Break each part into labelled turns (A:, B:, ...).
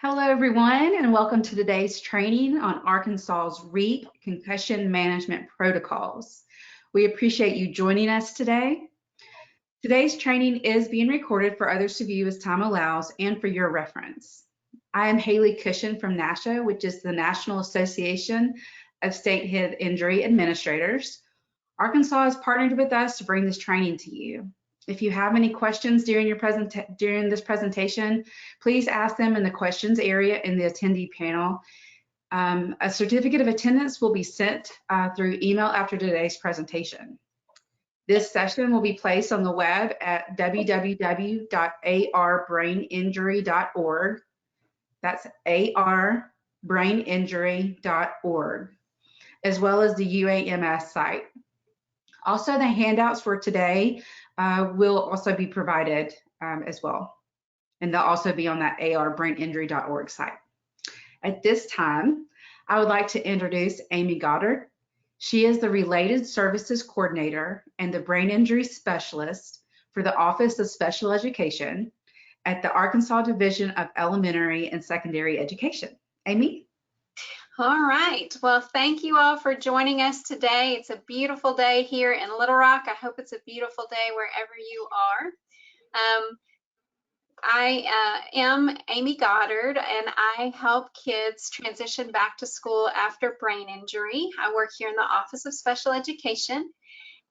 A: Hello, everyone, and welcome to today's training on Arkansas's REAP Concussion Management Protocols. We appreciate you joining us today. Today's training is being recorded for others to view as time allows and for your reference. I am Haley Cushion from NASHA, which is the National Association of State Head Injury Administrators. Arkansas has partnered with us to bring this training to you. If you have any questions during this presentation, please ask them in the questions area in the attendee panel. A certificate of attendance will be sent through email after today's presentation. This session will be placed on the web at www.arbraininjury.org. That's arbraininjury.org, as well as the UAMS site. Also, the handouts for today will also be provided as well, and they'll also be on that arbraininjury.org site. At this time, I would like to introduce Amy Goddard. She is the Related Services Coordinator and the Brain Injury Specialist for the Office of Special Education at the Arkansas Division of Elementary and Secondary Education. Amy?
B: All right. Well, thank you all for joining us today. It's a beautiful day here in Little Rock. I hope it's a beautiful day wherever you are. I am Amy Goddard, and I help kids transition back to school after brain injury. I work here in the Office of Special Education,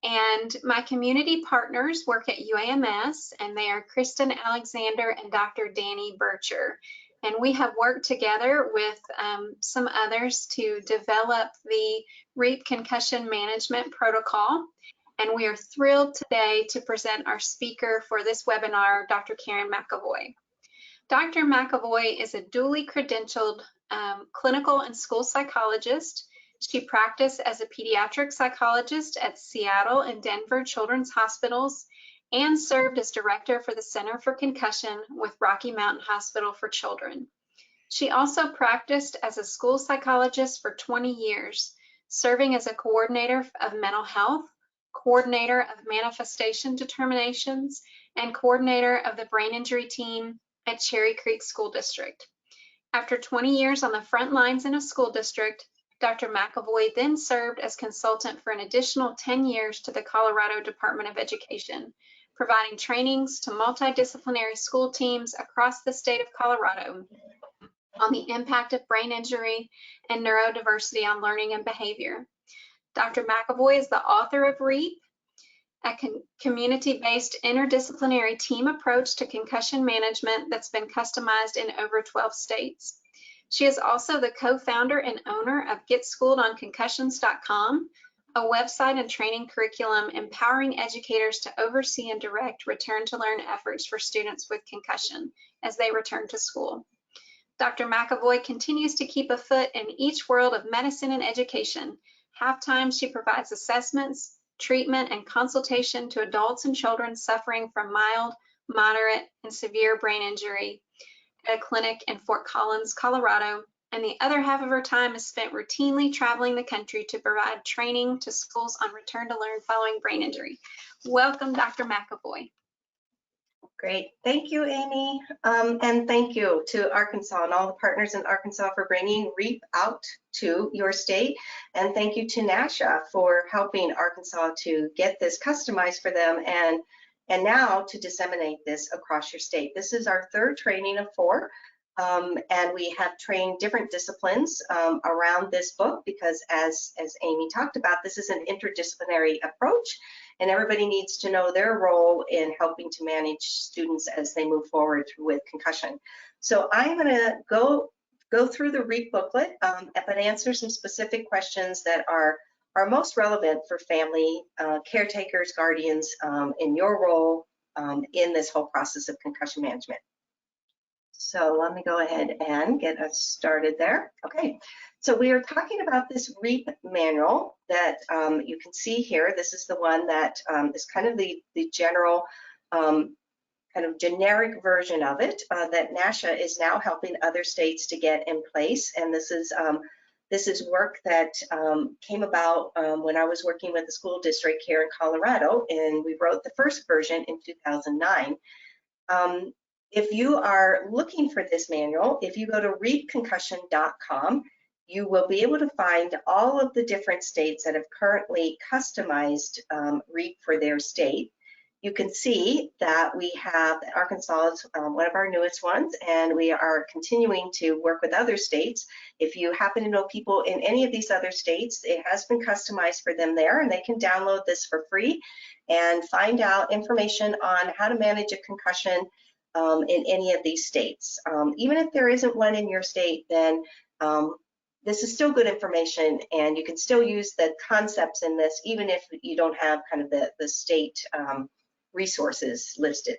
B: and my community partners work at UAMS, and they are Kristen Alexander and Dr. Danny Bircher. And we have worked together with some others to develop the REAP Concussion Management Protocol. And we are thrilled today to present our speaker for this webinar, Dr. Karen McAvoy. Dr. McAvoy is a duly credentialed clinical and school psychologist. She practiced as a pediatric psychologist at Seattle and Denver Children's Hospitals, and served as director for the Center for Concussion with Rocky Mountain Hospital for Children. She also practiced as a school psychologist for 20 years, serving as a coordinator of mental health, coordinator of manifestation determinations, and coordinator of the brain injury team at Cherry Creek School District. After 20 years on the front lines in a school district, Dr. McAvoy then served as consultant for an additional 10 years to the Colorado Department of Education, providing trainings to multidisciplinary school teams across the state of Colorado on the impact of brain injury and neurodiversity on learning and behavior. Dr. McAvoy is the author of REAP, a community-based interdisciplinary team approach to concussion management that's been customized in over 12 states. She is also the co-founder and owner of GetSchooledOnConcussions.com, a website and training curriculum empowering educators to oversee and direct return to learn efforts for students with concussion as they return to school. Dr. McAvoy continues to keep a foot in each world of medicine and education. Half-time, she provides assessments, treatment, and consultation to adults and children suffering from mild, moderate, and severe brain injury at a clinic in Fort Collins, Colorado, and the other half of her time is spent routinely traveling the country to provide training to schools on return to learn following brain injury. Welcome, Dr. McAvoy.
C: Great, thank you, Amy, and thank you to Arkansas and all the partners in Arkansas for bringing REAP out to your state, and thank you to NASHA for helping Arkansas to get this customized for them and now to disseminate this across your state. This is our third training of 4. And we have trained different disciplines around this book because as Amy talked about, this is an interdisciplinary approach and everybody needs to know their role in helping to manage students as they move forward with concussion. So I'm going to go through the REAP booklet but answer some specific questions that are most relevant for family caretakers, guardians in your role in this whole process of concussion management. So let me go ahead and get us started there. Okay, so we are talking about this REAP manual that you can see here. This is the one that is kind of the general, kind of generic version of it that NASHA is now helping other states to get in place. And this is work that came about when I was working with the school district here in Colorado, and we wrote the first version in 2009. If you are looking for this manual, if you go to reapconcussion.com, you will be able to find all of the different states that have currently customized REAP for their state. You can see that we have Arkansas is one of our newest ones, and we are continuing to work with other states. If you happen to know people in any of these other states, it has been customized for them there, and they can download this for free and find out information on how to manage a concussion in any of these states. Even if there isn't one in your state, then this is still good information, and you can still use the concepts in this even if you don't have kind of the state resources listed.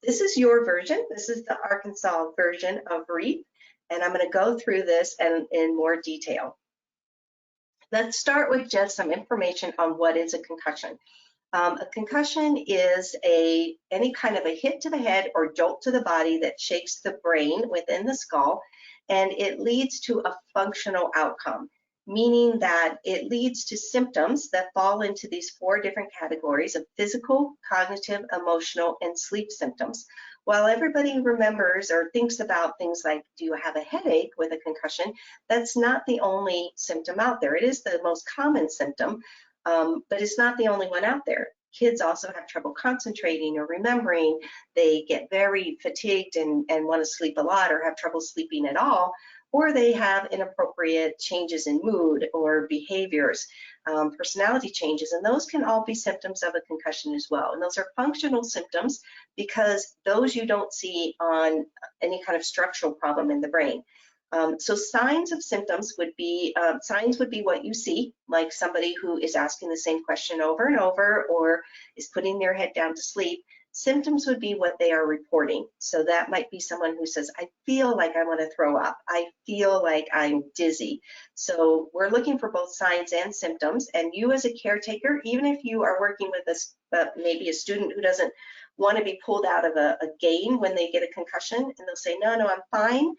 C: This is your version. This is the Arkansas version of REAP, and I'm going to go through this in more detail. Let's start with just some information on what is a concussion. A concussion is any kind of a hit to the head or jolt to the body that shakes the brain within the skull, and it leads to a functional outcome, meaning that it leads to symptoms that fall into these 4 different categories of physical, cognitive, emotional, and sleep symptoms. While everybody remembers or thinks about things like, do you have a headache with a concussion? That's not the only symptom out there. It is the most common symptom, but it's not the only one out there. Kids also have trouble concentrating or remembering. They get very fatigued and want to sleep a lot or have trouble sleeping at all, or they have inappropriate changes in mood or behaviors, personality changes, and those can all be symptoms of a concussion as well. And those are functional symptoms because those you don't see on any kind of structural problem in the brain. So signs of symptoms would be, signs would be what you see, like somebody who is asking the same question over and over or is putting their head down to sleep. Symptoms would be what they are reporting. So that might be someone who says, I feel like I want to throw up. I feel like I'm dizzy. So we're looking for both signs and symptoms. And you as a caretaker, even if you are working with maybe a student who doesn't want to be pulled out of a game when they get a concussion, and they'll say, no, I'm fine.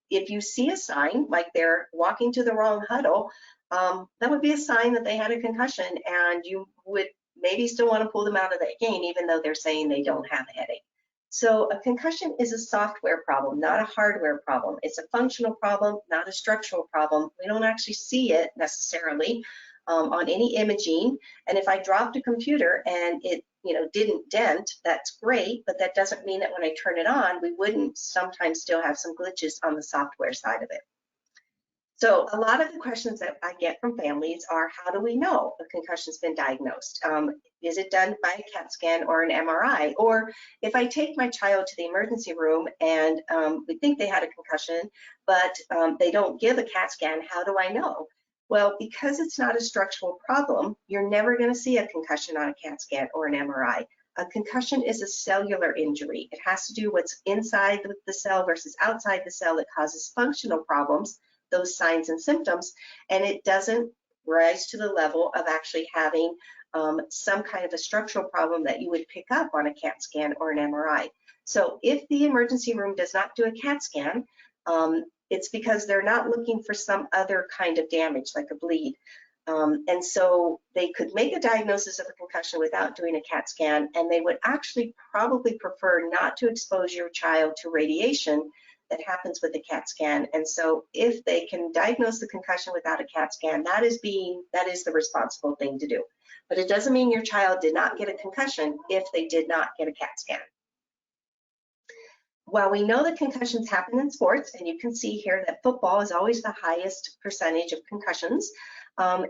C: If you see a sign like they're walking to the wrong huddle, that would be a sign that they had a concussion, and you would maybe still want to pull them out of that game even though they're saying they don't have a headache. So a concussion is a software problem, not a hardware problem. It's a functional problem, not a structural problem. We don't actually see it necessarily on any imaging. And if I dropped a computer and it didn't dent, that's great, but that doesn't mean that when I turn it on, we wouldn't sometimes still have some glitches on the software side of it. So a lot of the questions that I get from families are, how do we know a concussion's been diagnosed? Is it done by a CAT scan or an MRI? Or if I take my child to the emergency room and we think they had a concussion, but they don't give a CAT scan, how do I know? Well, because it's not a structural problem, you're never going to see a concussion on a CAT scan or an MRI. A concussion is a cellular injury. It has to do what's inside the cell versus outside the cell that causes functional problems, those signs and symptoms, and it doesn't rise to the level of actually having some kind of a structural problem that you would pick up on a CAT scan or an MRI. So if the emergency room does not do a CAT scan, it's because they're not looking for some other kind of damage like a bleed. And so they could make a diagnosis of a concussion without doing a CAT scan, and they would actually probably prefer not to expose your child to radiation that happens with a CAT scan. And so if they can diagnose the concussion without a CAT scan, that is the responsible thing to do. But it doesn't mean your child did not get a concussion if they did not get a CAT scan. While we know that concussions happen in sports, and you can see here that football is always the highest percentage of concussions,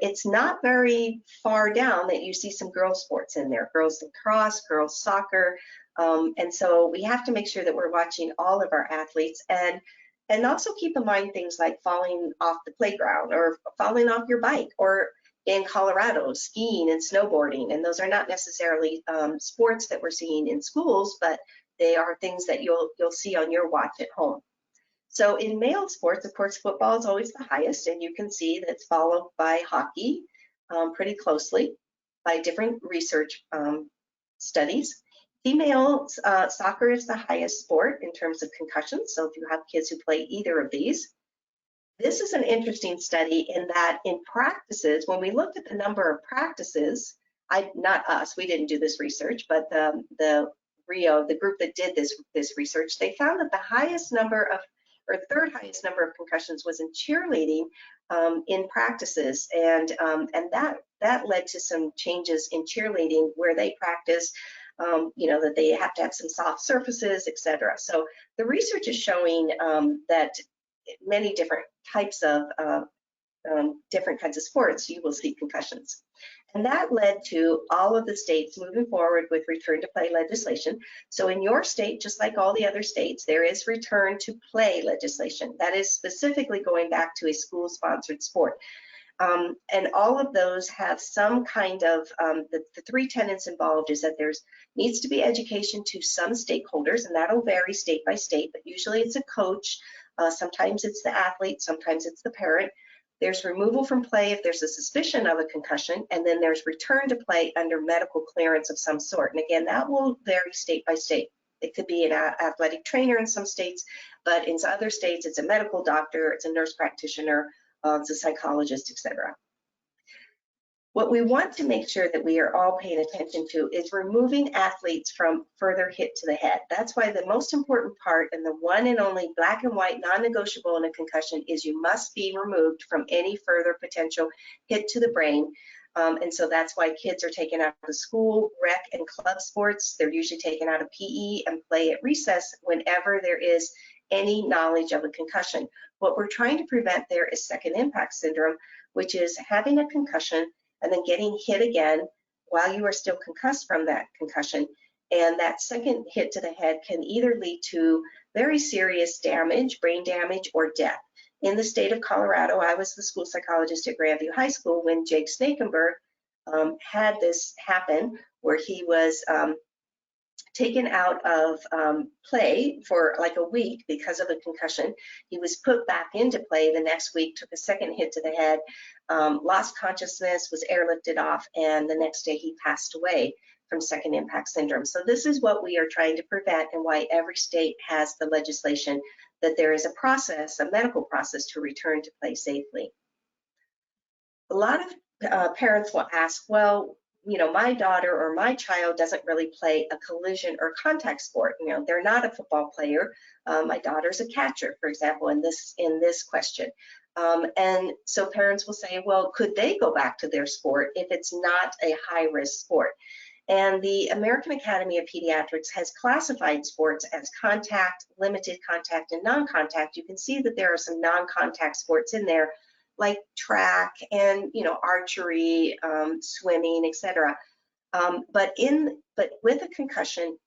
C: it's not very far down that you see some girls sports in there, girls lacrosse, girls soccer, and so we have to make sure that we're watching all of our athletes, and also keep in mind things like falling off the playground or falling off your bike, or in Colorado, skiing and snowboarding, and those are not necessarily sports that we're seeing in schools, but they are things that you'll see on your watch at home. So in male sports, of course, football is always the highest, and you can see that's followed by hockey pretty closely by different research studies. Female soccer is the highest sport in terms of concussions, so if you have kids who play either of these. This is an interesting study in that in practices, when we looked at the number of practices, not us, we didn't do this research, but the Rio, the group that did this research, they found that the highest number of, or third highest number of concussions was in cheerleading in practices, and that led to some changes in cheerleading where they practice, that they have to have some soft surfaces, etc. So the research is showing that many different types of different kinds of sports, you will see concussions. And that led to all of the states moving forward with return to play legislation. So in your state, just like all the other states, there is return to play legislation that is specifically going back to a school-sponsored sport. And all of those have some kind of, the three tenets involved is that there's needs to be education to some stakeholders, and that'll vary state by state, but usually it's a coach, sometimes it's the athlete, sometimes it's the parent. There's removal from play if there's a suspicion of a concussion, and then there's return to play under medical clearance of some sort. And again, that will vary state by state. It could be an athletic trainer in some states, but in other states, it's a medical doctor, it's a nurse practitioner, it's a psychologist, etc. What we want to make sure that we are all paying attention to is removing athletes from further hit to the head. That's why the most important part and the one and only black and white non-negotiable in a concussion is you must be removed from any further potential hit to the brain. And so that's why kids are taken out of school, rec, and club sports. They're usually taken out of PE and play at recess whenever there is any knowledge of a concussion. What we're trying to prevent there is second impact syndrome, which is having a concussion and then getting hit again while you are still concussed from that concussion. And that second hit to the head can either lead to very serious damage, brain damage, or death. In the state of Colorado, I was the school psychologist at Grandview High School when Jake Snakenberg had this happen, where he was taken out of play for like a week because of a concussion. He was put back into play the next week, took a second hit to the head, lost consciousness, was airlifted off, and the next day he passed away from second impact syndrome. So this is what we are trying to prevent, and why every state has the legislation that there is a process, a medical process, to return to play safely. A lot of parents will ask, well, my daughter or my child doesn't really play a collision or contact sport. They're not a football player. My daughter's a catcher, for example, in this question. And so parents will say, well, could they go back to their sport if it's not a high-risk sport? And the American Academy of Pediatrics has classified sports as contact, limited contact, and non-contact. You can see that there are some non-contact sports in there, like track and archery, swimming, etc. But with a concussion,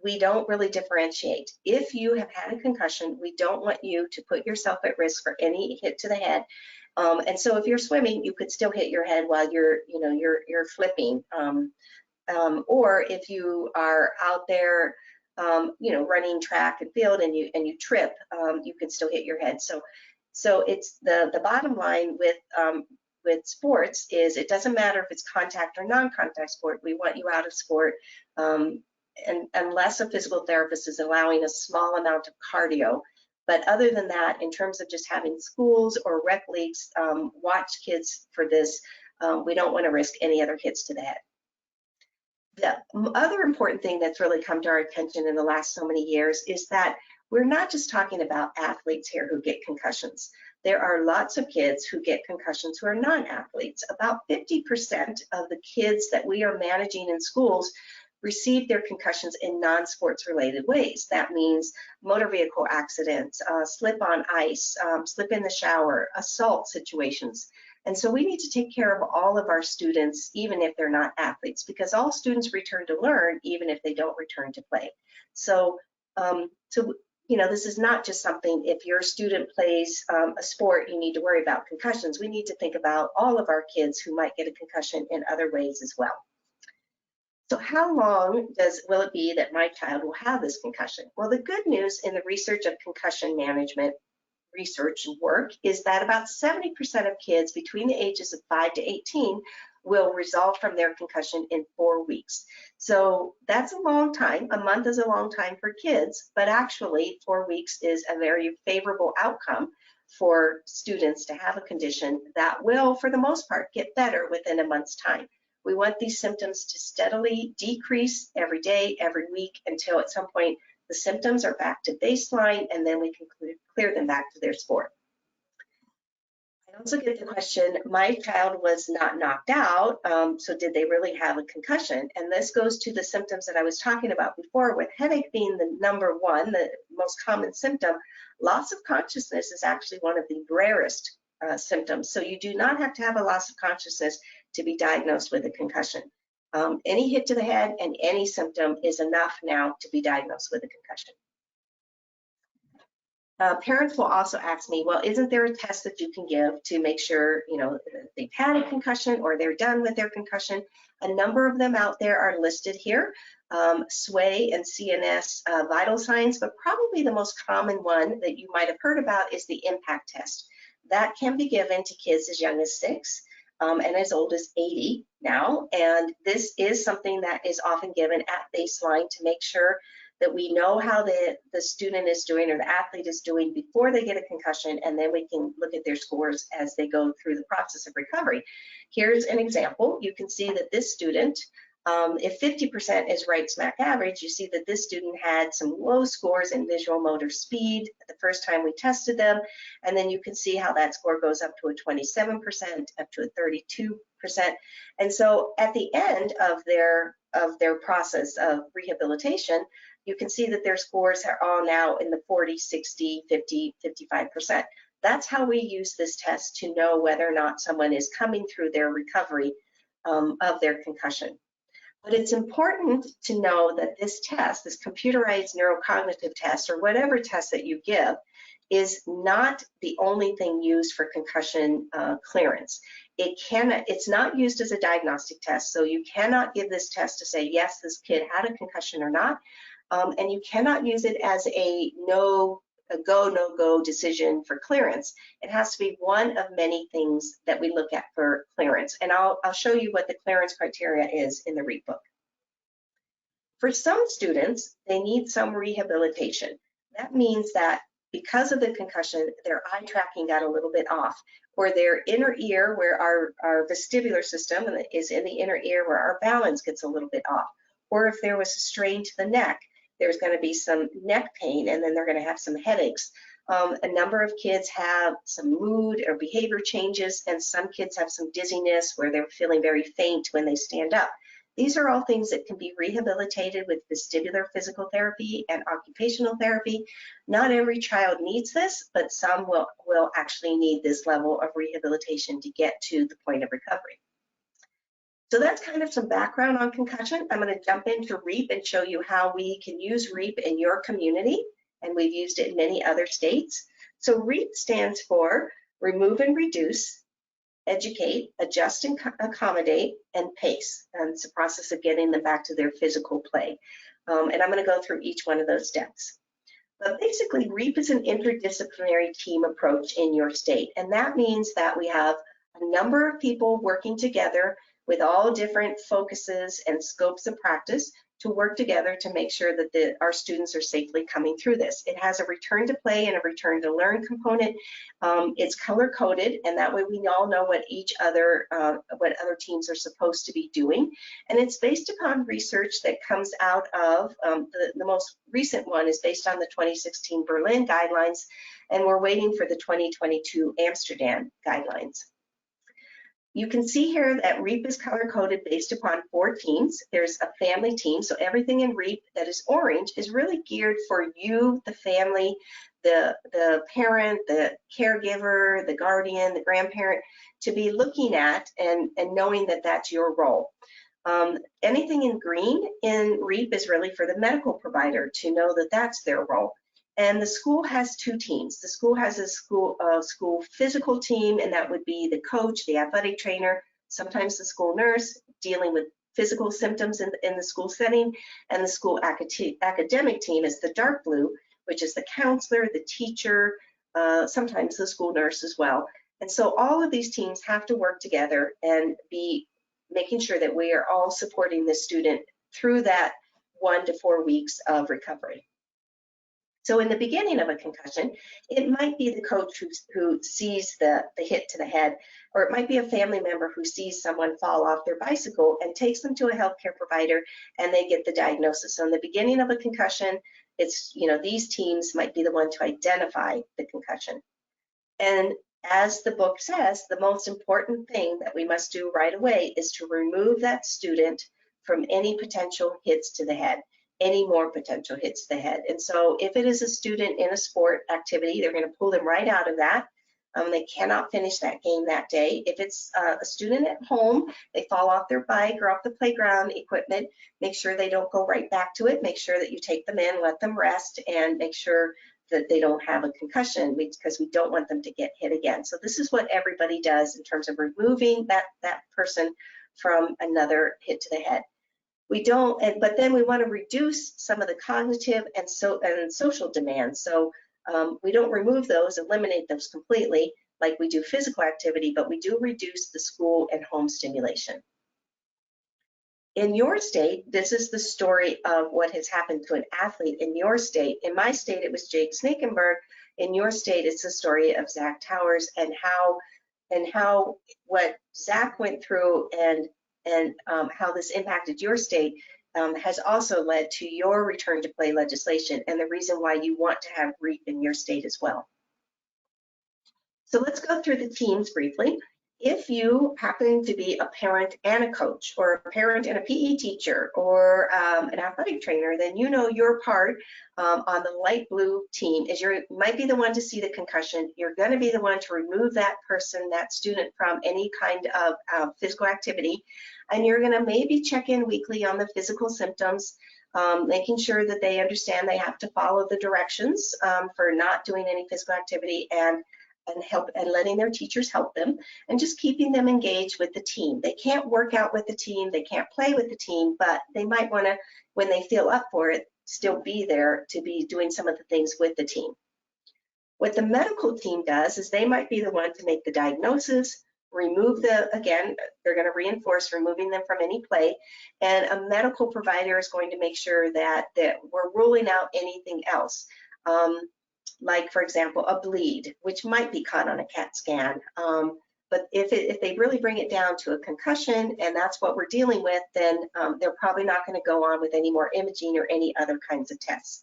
C: we don't really differentiate. If you have had a concussion, we don't want you to put yourself at risk for any hit to the head. And so if you're swimming, you could still hit your head while you're flipping. Or if you are out there, running track and field and you trip, you can still hit your head. So it's the bottom line with sports is it doesn't matter if it's contact or non-contact sport. We want you out of sport, and unless a physical therapist is allowing a small amount of cardio. But other than that, in terms of just having schools or rec leagues watch kids for this, we don't want to risk any other hits to the head. The other important thing that's really come to our attention in the last so many years is that we're not just talking about athletes here who get concussions. There are lots of kids who get concussions who are non-athletes. About 50% of the kids that we are managing in schools receive their concussions in non-sports related ways. That means motor vehicle accidents, slip on ice, slip in the shower, assault situations. And so we need to take care of all of our students, even if they're not athletes, because all students return to learn, even if they don't return to play. So, this is not just something, if your student plays a sport, you need to worry about concussions. We need to think about all of our kids who might get a concussion in other ways as well. So how long will it be that my child will have this concussion? Well, the good news in the research of concussion management research and work is that about 70% of kids between the ages of 5 to 18 will resolve from their concussion in 4 weeks. So that's a long time. A month is a long time for kids, but actually 4 weeks is a very favorable outcome for students to have a condition that will, for the most part, get better within a month's time. We want these symptoms to steadily decrease every day, every week, until at some point the symptoms are back to baseline, and then we can clear them back to their score. I also get the question, my child was not knocked out, so did they really have a concussion? And this goes to the symptoms that I was talking about before, with headache being the number one, the most common symptom. Loss of consciousness is actually one of the rarest symptoms. So you do not have to have a loss of consciousness to be diagnosed with a concussion. Any hit to the head and any symptom is enough now to be diagnosed with a concussion. Parents will also ask me, well, isn't there a test that you can give to make sure, you know, they've had a concussion or they're done with their concussion? A number of them out there are listed here, SWAY and CNS vital signs, but probably the most common one that you might have heard about is the impact test. That can be given to kids as young as 6 and as old as 80 now, and this is something that is often given at baseline to make sure that we know how the student is doing or the athlete is doing before they get a concussion, and then we can look at their scores as they go through the process of recovery. Here's an example. You can see that this student, if 50% is right smack average, you see that this student had some low scores in visual motor speed the first time we tested them, and then you can see how that score goes up to a 27%, up to a 32%. And so at the end of their process of rehabilitation, you can see that their scores are all now in the 40, 60, 50, 55%. That's how we use this test to know whether or not someone is coming through their recovery of their concussion. But it's important to know that this test, this computerized neurocognitive test, or whatever test that you give, is not the only thing used for concussion clearance. It's not used as a diagnostic test, so you cannot give this test to say, yes, this kid had a concussion or not. And you cannot use it as a go, no-go decision for clearance. It has to be one of many things that we look at for clearance. And I'll show you what the clearance criteria is in the REAP book. For some students, they need some rehabilitation. That means that because of the concussion, their eye tracking got a little bit off, or their inner ear, where our vestibular system is in the inner ear, where our balance gets a little bit off. Or if there was a strain to the neck, there's going to be some neck pain, and then they're going to have some headaches. A number of kids have some mood or behavior changes, and some kids have some dizziness where they're feeling very faint when they stand up. These are all things that can be rehabilitated with vestibular physical therapy and occupational therapy. Not every child needs this, but some will actually need this level of rehabilitation to get to the point of recovery. So that's kind of some background on concussion. I'm going to jump into REAP and show you how we can use REAP in your community, and we've used it in many other states. So REAP stands for Remove and Reduce, Educate, Adjust and Accommodate, and Pace. And it's a process of getting them back to their physical play. And I'm going to go through each one of those steps. But basically, REAP is an interdisciplinary team approach in your state, and that means that we have a number of people working together with all different focuses and scopes of practice to work together to make sure that our students are safely coming through this. It has a return to play and a return to learn component. It's color coded, and that way we all know what other teams are supposed to be doing. And it's based upon research that comes out of, the most recent one is based on the 2016 Berlin guidelines, and we're waiting for the 2022 Amsterdam guidelines. You can see here that REAP is color-coded based upon 4 teams. There's a family team, so everything in REAP that is orange is really geared for you, the family, the parent, the caregiver, the guardian, the grandparent, to be looking at and knowing that that's your role. Anything in green in REAP is really for the medical provider to know that that's their role. And the school has 2 teams. The school has a school physical team, and that would be the coach, the athletic trainer, sometimes the school nurse dealing with physical symptoms in the school setting, and the school academic team is the dark blue, which is the counselor, the teacher, sometimes the school nurse as well. And so all of these teams have to work together and be making sure that we are all supporting the student through that 1 to 4 weeks of recovery. So in the beginning of a concussion, it might be the coach who sees the hit to the head, or it might be a family member who sees someone fall off their bicycle and takes them to a healthcare provider, and they get the diagnosis. So in the beginning of a concussion, it's, these teams might be the one to identify the concussion. And as the book says, the most important thing that we must do right away is to remove that student from any potential hits to the head, any more potential hits to the head. And so if it is a student in a sport activity, they're going to pull them right out of that. They cannot finish that game that day. If it's a student at home, they fall off their bike or off the playground equipment, make sure they don't go right back to it. Make sure that you take them in, let them rest, and make sure that they don't have a concussion, because we don't want them to get hit again. So this is what everybody does in terms of removing that person from another hit to the head. We don't, but then we want to reduce some of the cognitive and social demands. So we don't remove those, eliminate those completely like we do physical activity, but we do reduce the school and home stimulation. In your state, this is the story of what has happened to an athlete in your state. In my state, it was Jake Snakenberg. In your state, it's the story of Zach Towers, and how what Zach went through and how this impacted your state has also led to your return to play legislation, and the reason why you want to have REAP in your state as well. So let's go through the teams briefly. If you happen to be a parent and a coach, or a parent and a PE teacher, or an athletic trainer, then you know your part on the light blue team is you might be the one to see the concussion. You're going to be the one to remove that person, that student, from any kind of physical activity, and you're going to maybe check in weekly on the physical symptoms, making sure that they understand they have to follow the directions for not doing any physical activity, and letting their teachers help them, and just keeping them engaged with the team. They can't work out with the team, they can't play with the team, but they might want to, when they feel up for it, still be there to be doing some of the things with the team. What the medical team does is they might be the one to make the diagnosis, remove again, they're going to reinforce removing them from any play, and a medical provider is going to make sure that we're ruling out anything else. Like, for example, a bleed, which might be caught on a CAT scan. But if they really bring it down to a concussion, and that's what we're dealing with, then they're probably not going to go on with any more imaging or any other kinds of tests.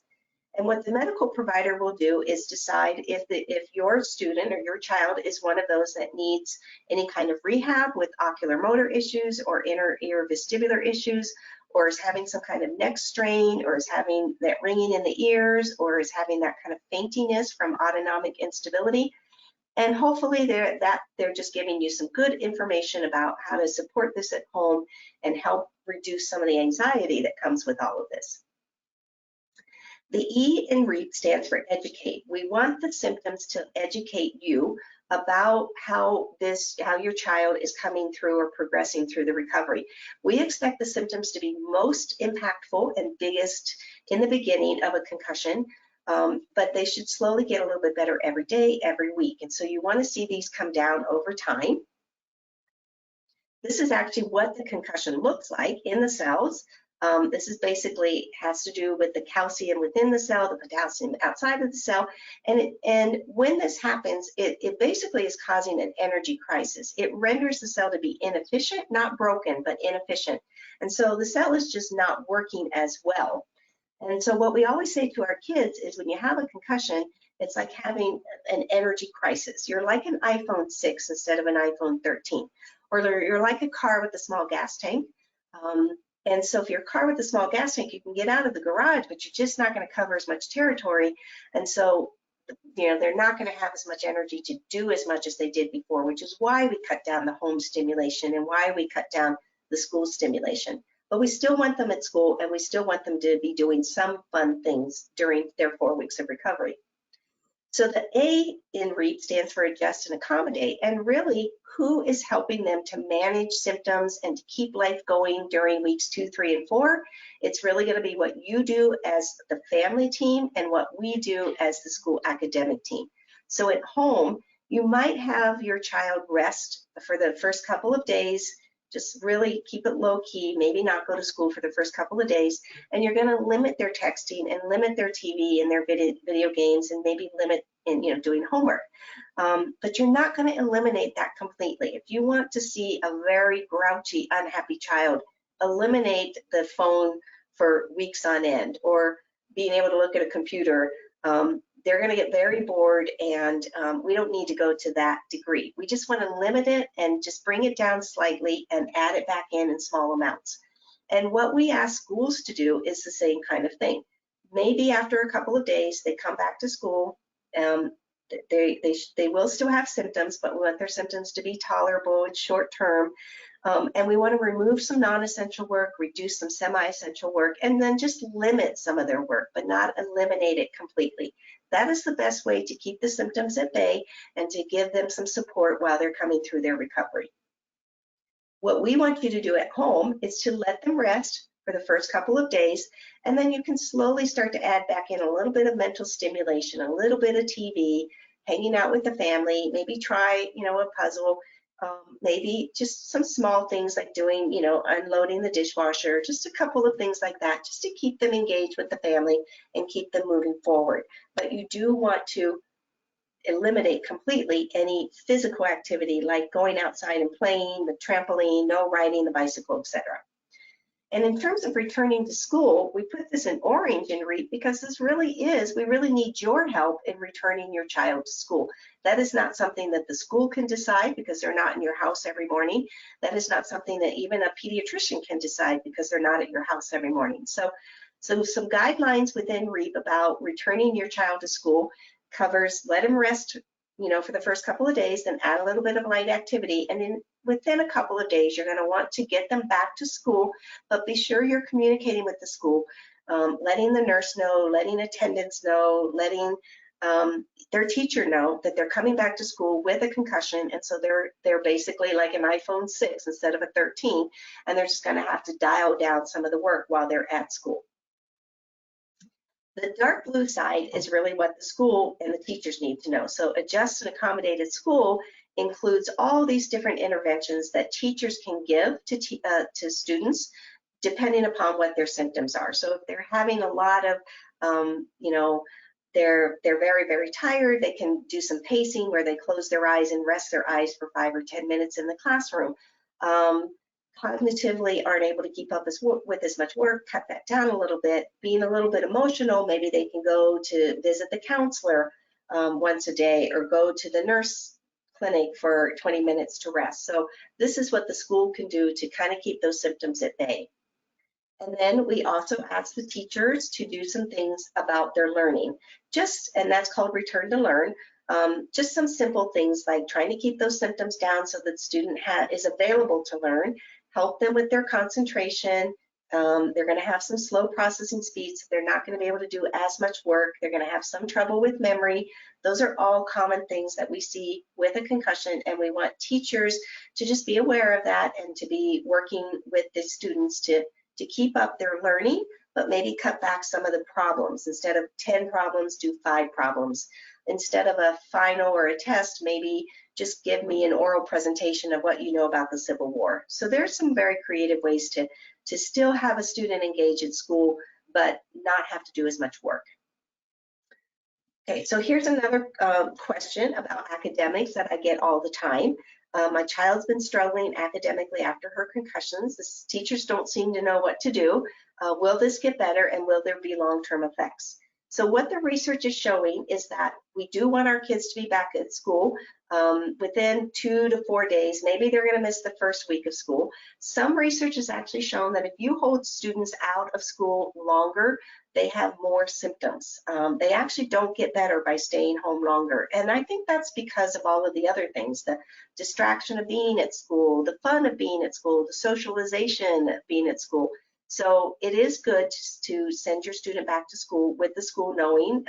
C: And what the medical provider will do is decide if your student or your child is one of those that needs any kind of rehab with ocular motor issues or inner ear vestibular issues, or is having some kind of neck strain, or is having that ringing in the ears, or is having that kind of faintiness from autonomic instability. And hopefully they're just giving you some good information about how to support this at home and help reduce some of the anxiety that comes with all of this. The E in REAP stands for educate. We want the symptoms to educate you about how your child is coming through or progressing through the recovery. We expect the symptoms to be most impactful and biggest in the beginning of a concussion, but they should slowly get a little bit better every day, every week. And so you want to see these come down over time. This is actually what the concussion looks like in the cells. This is basically has to do with the calcium within the cell, the potassium outside of the cell, and when this happens, it basically is causing an energy crisis. It renders the cell to be inefficient, not broken, but inefficient, and so the cell is just not working as well. And so what we always say to our kids is, when you have a concussion, it's like having an energy crisis. You're like an iPhone 6 instead of an iPhone 13, or you're like a car with a small gas tank. And so if you're a car with a small gas tank, you can get out of the garage, but you're just not going to cover as much territory. And so, they're not going to have as much energy to do as much as they did before, which is why we cut down the home stimulation and why we cut down the school stimulation. But we still want them at school, and we still want them to be doing some fun things during their 4 weeks of recovery. So the A in REAP stands for adjust and accommodate, and really, who is helping them to manage symptoms and to keep life going during weeks 2, 3, and 4? It's really going to be what you do as the family team and what we do as the school academic team. So at home, you might have your child rest for the first couple of days, Just really keep it low key, maybe not go to school for the first couple of days, and you're going to limit their texting and limit their TV and their video games and maybe limit in doing homework. But you're not going to eliminate that completely. If you want to see a very grouchy, unhappy child, eliminate the phone for weeks on end, or being able to look at a computer. They're going to get very bored, and we don't need to go to that degree. We just want to limit it and just bring it down slightly and add it back in small amounts. And what we ask schools to do is the same kind of thing. Maybe after a couple of days, they come back to school. They will still have symptoms, but we want their symptoms to be tolerable and short term. And we want to remove some non-essential work, reduce some semi-essential work, and then just limit some of their work, but not eliminate it completely. That is the best way to keep the symptoms at bay and to give them some support while they're coming through their recovery. What we want you to do at home is to let them rest for the first couple of days, and then you can slowly start to add back in a little bit of mental stimulation, a little bit of TV, hanging out with the family, maybe try, a puzzle, maybe just some small things like doing, unloading the dishwasher, just a couple of things like that, just to keep them engaged with the family and keep them moving forward. But you do want to eliminate completely any physical activity like going outside and playing, the trampoline, no riding the bicycle, etc. And in terms of returning to school, we put this in orange in REAP because this really is, we really need your help in returning your child to school. That is not something that the school can decide because they're not in your house every morning. That is not something that even a pediatrician can decide because they're not at your house every morning. So some guidelines within REAP about returning your child to school covers let them rest, for the first couple of days, then add a little bit of light activity, and then within a couple of days, you're going to want to get them back to school, but be sure you're communicating with the school, letting the nurse know, letting attendants know, letting their teacher know that they're coming back to school with a concussion, and so they're basically like an iPhone 6 instead of a 13, and they're just going to have to dial down some of the work while they're at school. The dark blue side is really what the school and the teachers need to know. So Adjust and Accommodated School includes all these different interventions that teachers can give to students depending upon what their symptoms are. So if they're having a lot of, they're very, very tired, they can do some pacing where they close their eyes and rest their eyes for 5 or 10 minutes in the classroom. Cognitively aren't able to keep up with as much work, cut that down a little bit. Being a little bit emotional, maybe they can go to visit the counselor once a day or go to the nurse clinic for 20 minutes to rest. So this is what the school can do to kind of keep those symptoms at bay. And then we also ask the teachers to do some things about their learning, and that's called Return to Learn. Just some simple things like trying to keep those symptoms down so that the student is available to learn, help them with their concentration. They're going to have some slow processing speeds. So they're not going to be able to do as much work. They're going to have some trouble with memory. Those are all common things that we see with a concussion, and we want teachers to just be aware of that and to be working with the students to keep up their learning, but maybe cut back some of the problems. Instead of 10 problems, do 5 problems. Instead of a final or a test, maybe just give me an oral presentation of what you know about the Civil War. So there's some very creative ways to still have a student engage in school, but not have to do as much work. Okay, so here's another question about academics that I get all the time. My child's been struggling academically after her concussions. The teachers don't seem to know what to do. Will this get better, and will there be long-term effects? So what the research is showing is that we do want our kids to be back at school within 2 to 4 days. Maybe they're going to miss the first week of school. Some research has actually shown that if you hold students out of school longer, they have more symptoms. They actually don't get better by staying home longer. And I think that's because of all of the other things, the distraction of being at school, the fun of being at school, the socialization of being at school. So it is good to send your student back to school with the school knowing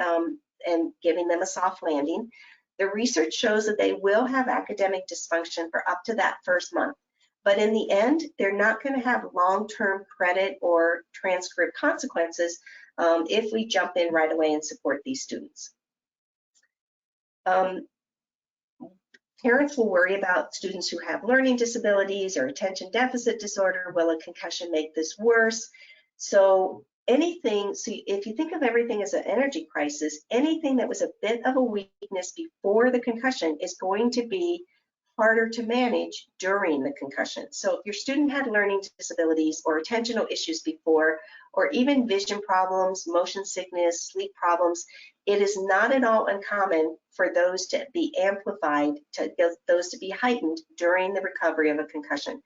C: and giving them a soft landing. The research shows that they will have academic dysfunction for up to that first month. But in the end, they're not going to have long-term credit or transcript consequences if we jump in right away and support these students. Parents will worry about students who have learning disabilities or attention deficit disorder. Will a concussion make this worse? So anything, so if you think of everything as an energy crisis, anything that was a bit of a weakness before the concussion is going to be harder to manage during the concussion. So if your student had learning disabilities or attentional issues before, or even vision problems, motion sickness, sleep problems, it is not at all uncommon for those to be amplified, those to be heightened during the recovery of a concussion.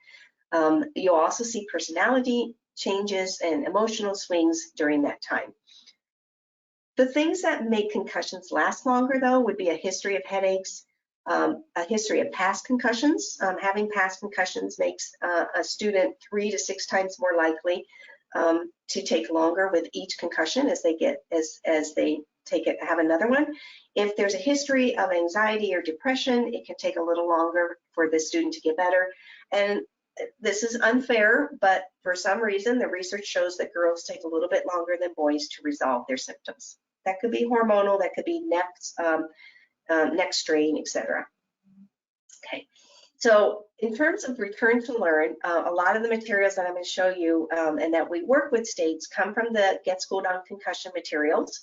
C: You'll also see personality changes and emotional swings during that time. The things that make concussions last longer, though, would be a history of headaches, a history of past concussions. Having past concussions makes a student 3 to 6 times more likely to take longer with each concussion as they have another one. If there's a history of anxiety or depression, it can take a little longer for the student to get better. And this is unfair, but for some reason, the research shows that girls take a little bit longer than boys to resolve their symptoms. That could be hormonal, that could be neck strain, etc. Okay, so in terms of return to learn, a lot of the materials that I'm going to show you and that we work with states come from the Get Schooled on Concussion materials.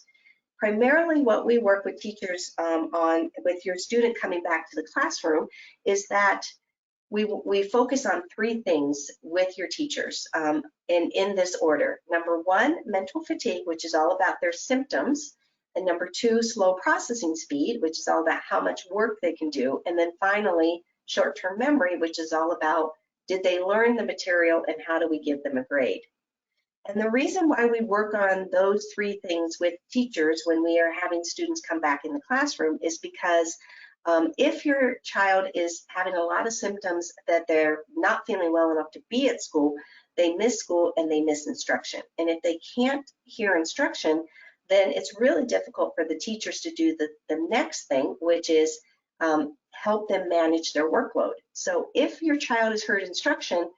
C: Primarily what we work with teachers on with your student coming back to the classroom is that we focus on 3 things with your teachers in this order. Number 1, mental fatigue, which is all about their symptoms. And number 2, slow processing speed, which is all about how much work they can do. And then finally, short-term memory, which is all about did they learn the material and how do we give them a grade. And the reason why we work on those 3 things with teachers when we are having students come back in the classroom is because if your child is having a lot of symptoms that they're not feeling well enough to be at school, they miss school and they miss instruction. And if they can't hear instruction, then it's really difficult for the teachers to do the next thing, which is help them manage their workload. So if your child has heard instruction,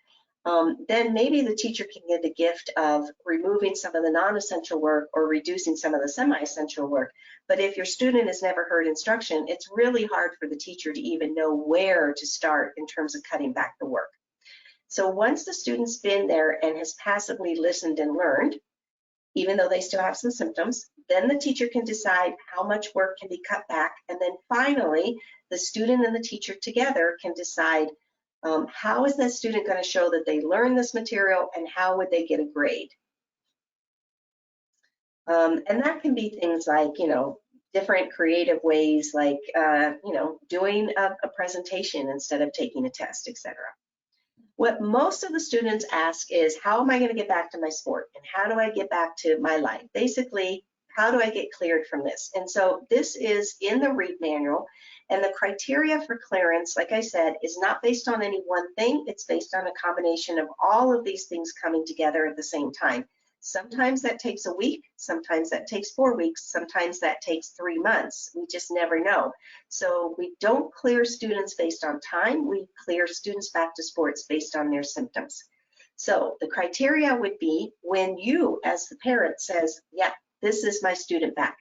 C: then maybe the teacher can get the gift of removing some of the non-essential work or reducing some of the semi-essential work. But if your student has never heard instruction, it's really hard for the teacher to even know where to start in terms of cutting back the work. So once the student's been there and has passively listened and learned, even though they still have some symptoms, then the teacher can decide how much work can be cut back. And then finally, the student and the teacher together can decide how is that student going to show that they learned this material and how would they get a grade. And that can be things like, different creative ways like, doing a presentation instead of taking a test, etc. What most of the students ask is, how am I going to get back to my sport? And how do I get back to my life? Basically, how do I get cleared from this? And so this is in the REAP manual. And the criteria for clearance, like I said, is not based on any one thing. It's based on a combination of all of these things coming together at the same time. Sometimes that takes a week, sometimes that takes 4 weeks, sometimes that takes 3 months. We just never know. So we don't clear students based on time, we clear students back to sports based on their symptoms. So the criteria would be when you, as the parent, says, yeah, this is my student back.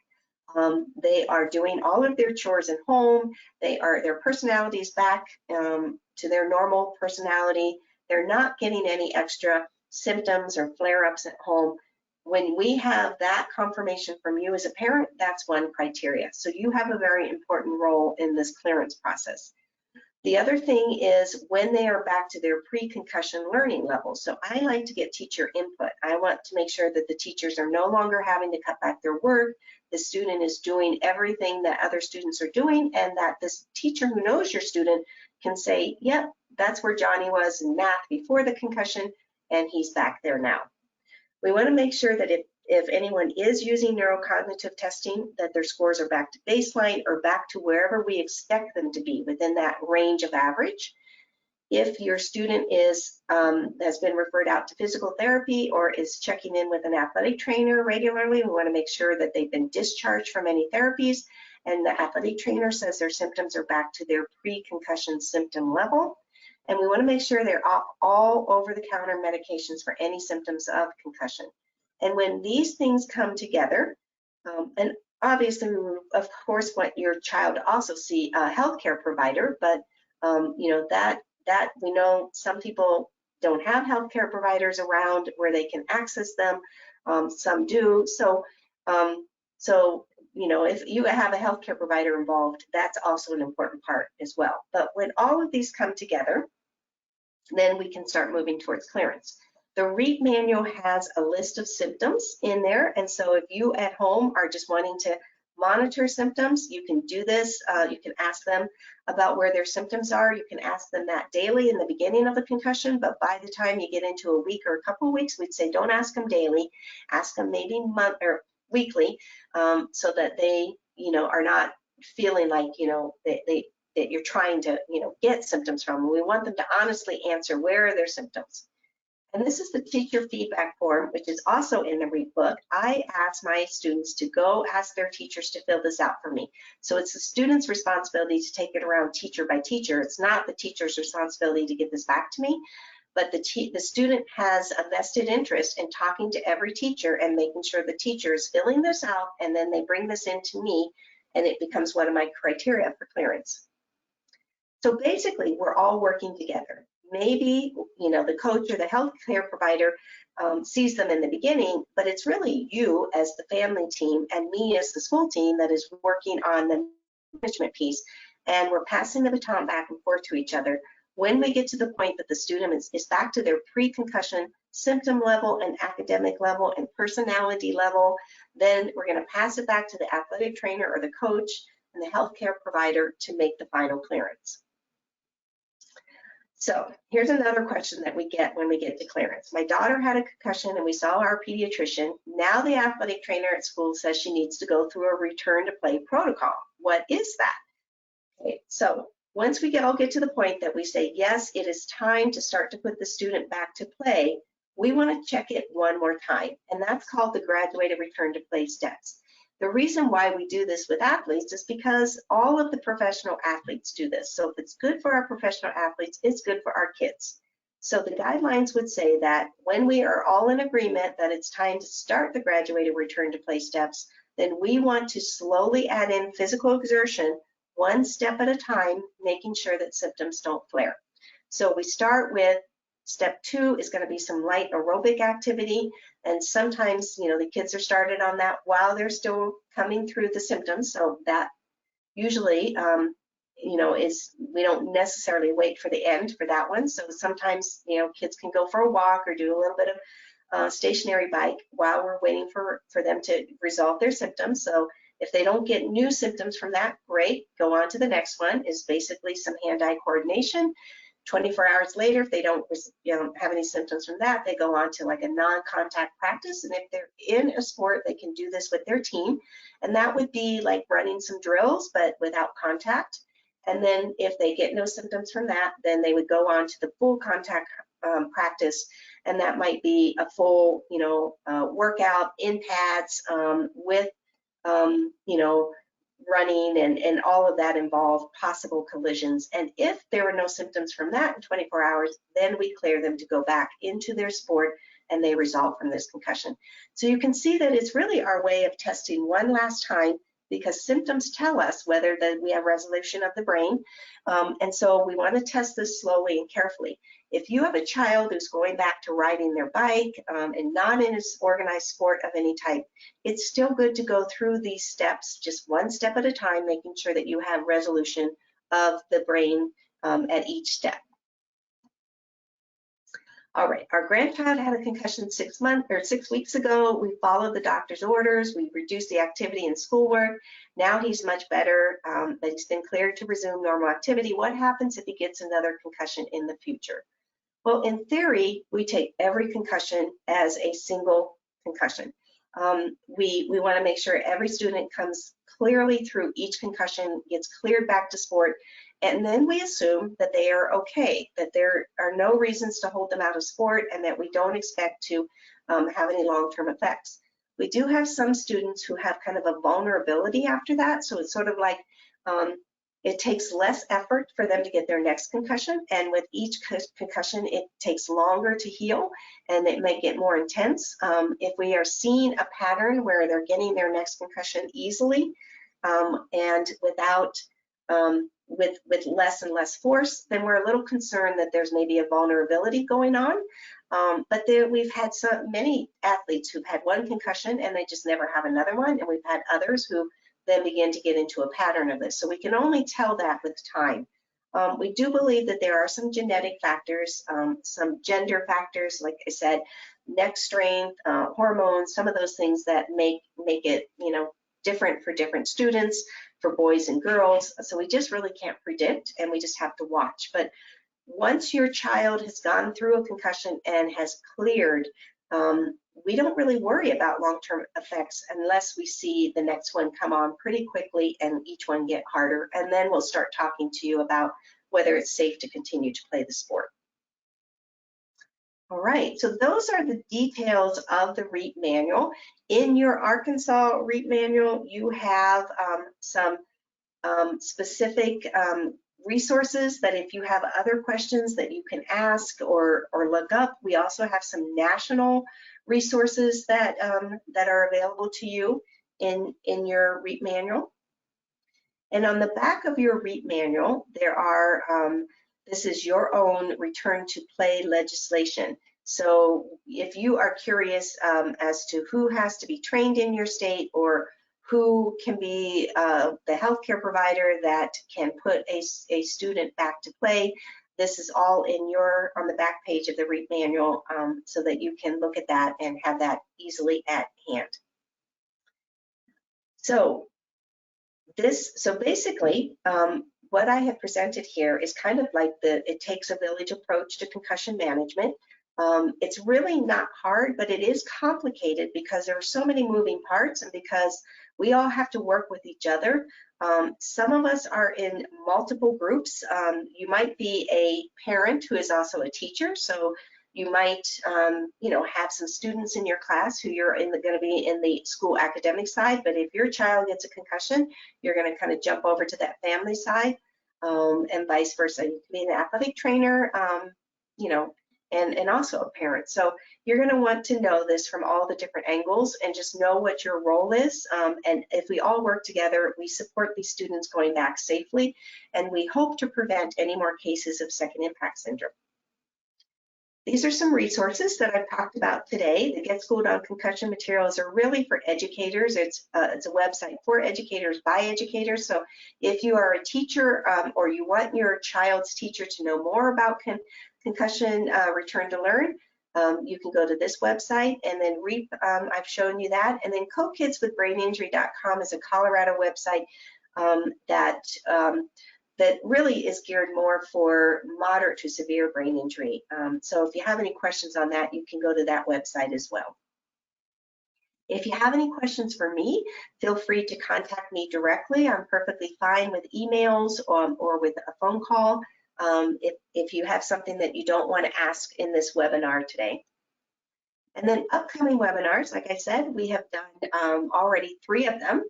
C: They are doing all of their chores at home, their personality is back to their normal personality, they're not getting any extra symptoms or flare-ups at home. When we have that confirmation from you as a parent, that's one criteria. So you have a very important role in this clearance process. The other thing is when they are back to their pre-concussion learning level. So I like to get teacher input. I want to make sure that the teachers are no longer having to cut back their work, the student is doing everything that other students are doing, and that this teacher who knows your student can say, yep, that's where Johnny was in math before the concussion, and he's back there now. We want to make sure that if anyone is using neurocognitive testing, that their scores are back to baseline or back to wherever we expect them to be within that range of average. If your student has been referred out to physical therapy or is checking in with an athletic trainer regularly, we want to make sure that they've been discharged from any therapies and the athletic trainer says their symptoms are back to their pre-concussion symptom level. And we want to make sure they're off all over-the-counter medications for any symptoms of concussion. And when these things come together, and obviously, we of course want your child to also see a healthcare provider, but you know, that we know some people don't have healthcare providers around where they can access them. Some do. So, you know, if you have a healthcare provider involved, that's also an important part as well. But when all of these come together, then we can start moving towards clearance. The REAP manual has a list of symptoms in there, and so if you at home are just wanting to monitor symptoms, you can do this. You can ask them about where their symptoms are. You can ask them that daily in the beginning of a concussion, but by the time you get into a week or a couple of weeks, we'd say don't ask them daily, ask them maybe month or weekly, so that they, you know, are not feeling like, you know, that you're trying to, you know, get symptoms from. We want them to honestly answer where are their symptoms. And this is the teacher feedback form, which is also in the REAP book. I ask my students to go ask their teachers to fill this out for me. So it's the student's responsibility to take it around teacher by teacher. It's not the teacher's responsibility to get this back to me, but the student has a vested interest in talking to every teacher and making sure the teacher is filling this out, and then they bring this in to me, and it becomes one of my criteria for clearance. So basically, we're all working together. Maybe, you know, the coach or the healthcare provider sees them in the beginning, but it's really you as the family team and me as the school team that is working on the management piece, and we're passing the baton back and forth to each other. When we get to the point that the student is back to their pre-concussion symptom level and academic level and personality level, then we're going to pass it back to the athletic trainer or the coach and the healthcare provider to make the final clearance. So here's another question that we get when we get to clearance. My daughter had a concussion and we saw our pediatrician. Now the athletic trainer at school says she needs to go through a return to play protocol. What is that? Okay, so once we all get to the point that we say, yes, it is time to start to put the student back to play, we want to check it one more time. And that's called the graduated return to play steps. The reason why we do this with athletes is because all of the professional athletes do this. So if it's good for our professional athletes, it's good for our kids. So the guidelines would say that when we are all in agreement that it's time to start the graduated return to play steps, then we want to slowly add in physical exertion one step at a time, making sure that symptoms don't flare. So we start with step 2 is going to be some light aerobic activity, and sometimes, you know, the kids are started on that while they're still coming through the symptoms. So that usually, you know, we don't necessarily wait for the end for that one. So sometimes, you know, kids can go for a walk or do a little bit of stationary bike while we're waiting for them to resolve their symptoms. So if they don't get new symptoms from that, great, go on to the next one, is basically some hand-eye coordination. 24 hours later, if they don't, you know, have any symptoms from that, they go on to like a non-contact practice. And if they're in a sport, they can do this with their team. And that would be like running some drills, but without contact. And then if they get no symptoms from that, then they would go on to the full contact practice. And that might be a full, you know, workout in pads with, you know, running and all of that involved possible collisions. And if there were no symptoms from that in 24 hours, then we clear them to go back into their sport and they resolve from this concussion. So you can see that it's really our way of testing one last time, because symptoms tell us whether that we have resolution of the brain. And so we want to test this slowly and carefully. If you have a child who's going back to riding their bike and not in an organized sport of any type, it's still good to go through these steps, just one step at a time, making sure that you have resolution of the brain at each step. All right, our grandchild had a concussion 6 weeks ago. We followed the doctor's orders. We reduced the activity in schoolwork. Now he's much better, but he's been cleared to resume normal activity. What happens if he gets another concussion in the future? Well, in theory, we take every concussion as a single concussion. We want to make sure every student comes clearly through each concussion, gets cleared back to sport, and then we assume that they are okay, that there are no reasons to hold them out of sport, and that we don't expect to have any long-term effects. We do have some students who have kind of a vulnerability after that, so it's sort of like It takes less effort for them to get their next concussion, and with each concussion, it takes longer to heal, and it may get more intense. If we are seeing a pattern where they're getting their next concussion easily and without with less and less force, then we're a little concerned that there's maybe a vulnerability going on. But we've had many athletes who've had one concussion and they just never have another one, and we've had others who then begin to get into a pattern of this. So we can only tell that with time. We do believe that there are some genetic factors, some gender factors, like I said, neck strength, hormones, some of those things that make it, different for different students, for boys and girls. So we just really can't predict, and we just have to watch. But once your child has gone through a concussion and has cleared, we don't really worry about long-term effects unless we see the next one come on pretty quickly and each one get harder. And then we'll start talking to you about whether it's safe to continue to play the sport. All right, so those are the details of the REAP manual. In your Arkansas REAP manual, you have some specific resources that if you have other questions that you can ask or look up. We also have some national resources that are available to you in your REAP manual. And on the back of your REAP manual, there are, this is your own return to play legislation. So if you are curious as to who has to be trained in your state, or who can be the healthcare provider that can put a student back to play, this is all on the back page of the REAP manual, so that you can look at that and have that easily at hand. So basically, what I have presented here is kind of like it takes a village approach to concussion management. It's really not hard, but it is complicated because there are so many moving parts, and because we all have to work with each other. Some of us are in multiple groups. You might be a parent who is also a teacher, so you might have some students in your class who you're going to be in the school academic side, but if your child gets a concussion, you're going to kind of jump over to that family side, and vice versa. You can be an athletic trainer, and also a parent. So you're going to want to know this from all the different angles and just know what your role is. And if we all work together, we support these students going back safely, and we hope to prevent any more cases of second impact syndrome. These are some resources that I've talked about today. The Get Schooled on Concussion materials are really for educators. It's a website for educators by educators. So if you are a teacher or you want your child's teacher to know more about concussion return to learn, you can go to this website, and then REAP, I've shown you that. And then cokidswithbraininjury.com is a Colorado website that really is geared more for moderate to severe brain injury. So if you have any questions on that, you can go to that website as well. If you have any questions for me, feel free to contact me directly. I'm perfectly fine with emails or with a phone call if you have something that you don't want to ask in this webinar today. And then upcoming webinars, like I said, we have done already 3 of them.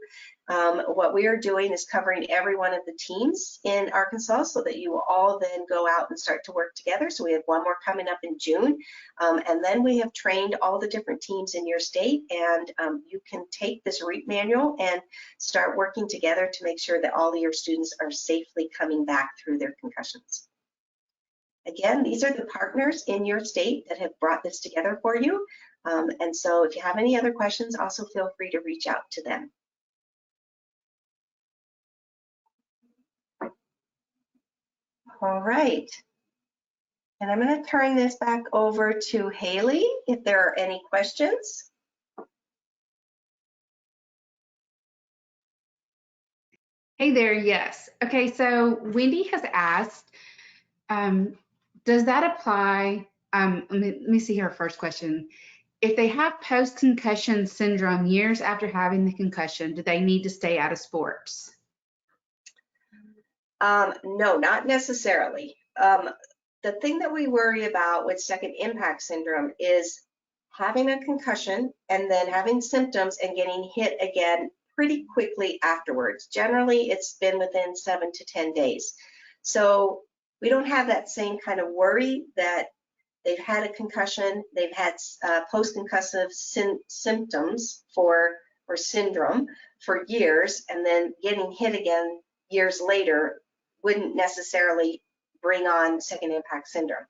C: What we are doing is covering every one of the teams in Arkansas so that you will all then go out and start to work together. So we have one more coming up in June. And then we have trained all the different teams in your state, and you can take this REAP manual and start working together to make sure that all of your students are safely coming back through their concussions. Again, these are the partners in your state that have brought this together for you. And so if you have any other questions, also feel free to reach out to them. All right. And I'm going to turn this back over to Haley if there are any questions.
A: Hey there, yes. Okay, so Wendy has asked, does that apply, let me see her first question. If they have post-concussion syndrome years after having the concussion, do they need to stay out of sports?
C: No, not necessarily. The thing that we worry about with second impact syndrome is having a concussion and then having symptoms and getting hit again pretty quickly afterwards. Generally, it's been within 7 to 10 days. So we don't have that same kind of worry that they've had a concussion, they've had post-concussive symptoms or syndrome for years, and then getting hit again years later wouldn't necessarily bring on second impact syndrome.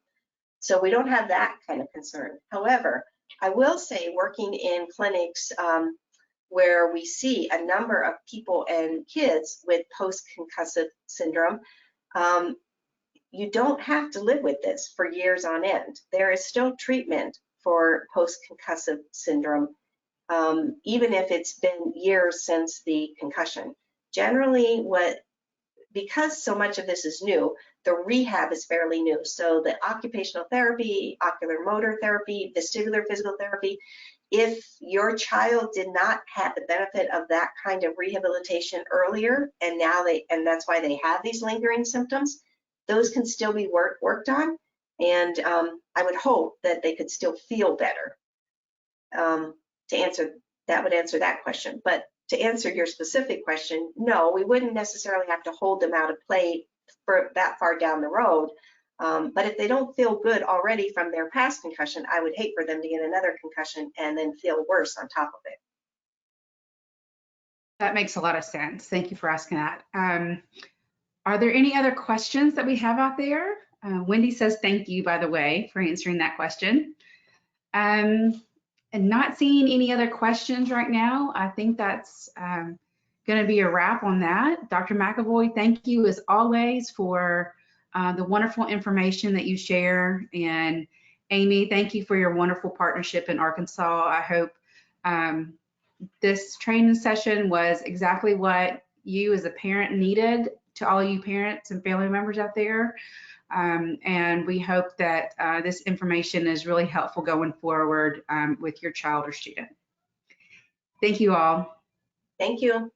C: So we don't have that kind of concern. However, I will say, working in clinics where we see a number of people and kids with post-concussive syndrome, you don't have to live with this for years on end. There is still treatment for post-concussive syndrome, even if it's been years since the concussion. Generally, because so much of this is new, the rehab is fairly new. So the occupational therapy, ocular motor therapy, vestibular physical therapy, if your child did not have the benefit of that kind of rehabilitation earlier, and that's why they have these lingering symptoms, those can still be worked on. And I would hope that they could still feel better. That would answer that question. But to answer your specific question, no, we wouldn't necessarily have to hold them out of play for that far down the road. But if they don't feel good already from their past concussion, I would hate for them to get another concussion and then feel worse on top of it.
A: That makes a lot of sense. Thank you for asking that. Are there any other questions that we have out there? Wendy says thank you, by the way, for answering that question. And not seeing any other questions right now, I think that's going to be a wrap on that. Dr. McAvoy, thank you as always for the wonderful information that you share. And Amy, thank you for your wonderful partnership in Arkansas. I hope this training session was exactly what you as a parent needed, to all you parents and family members out there. And we hope that this information is really helpful going forward with your child or student. Thank you all.
C: Thank you.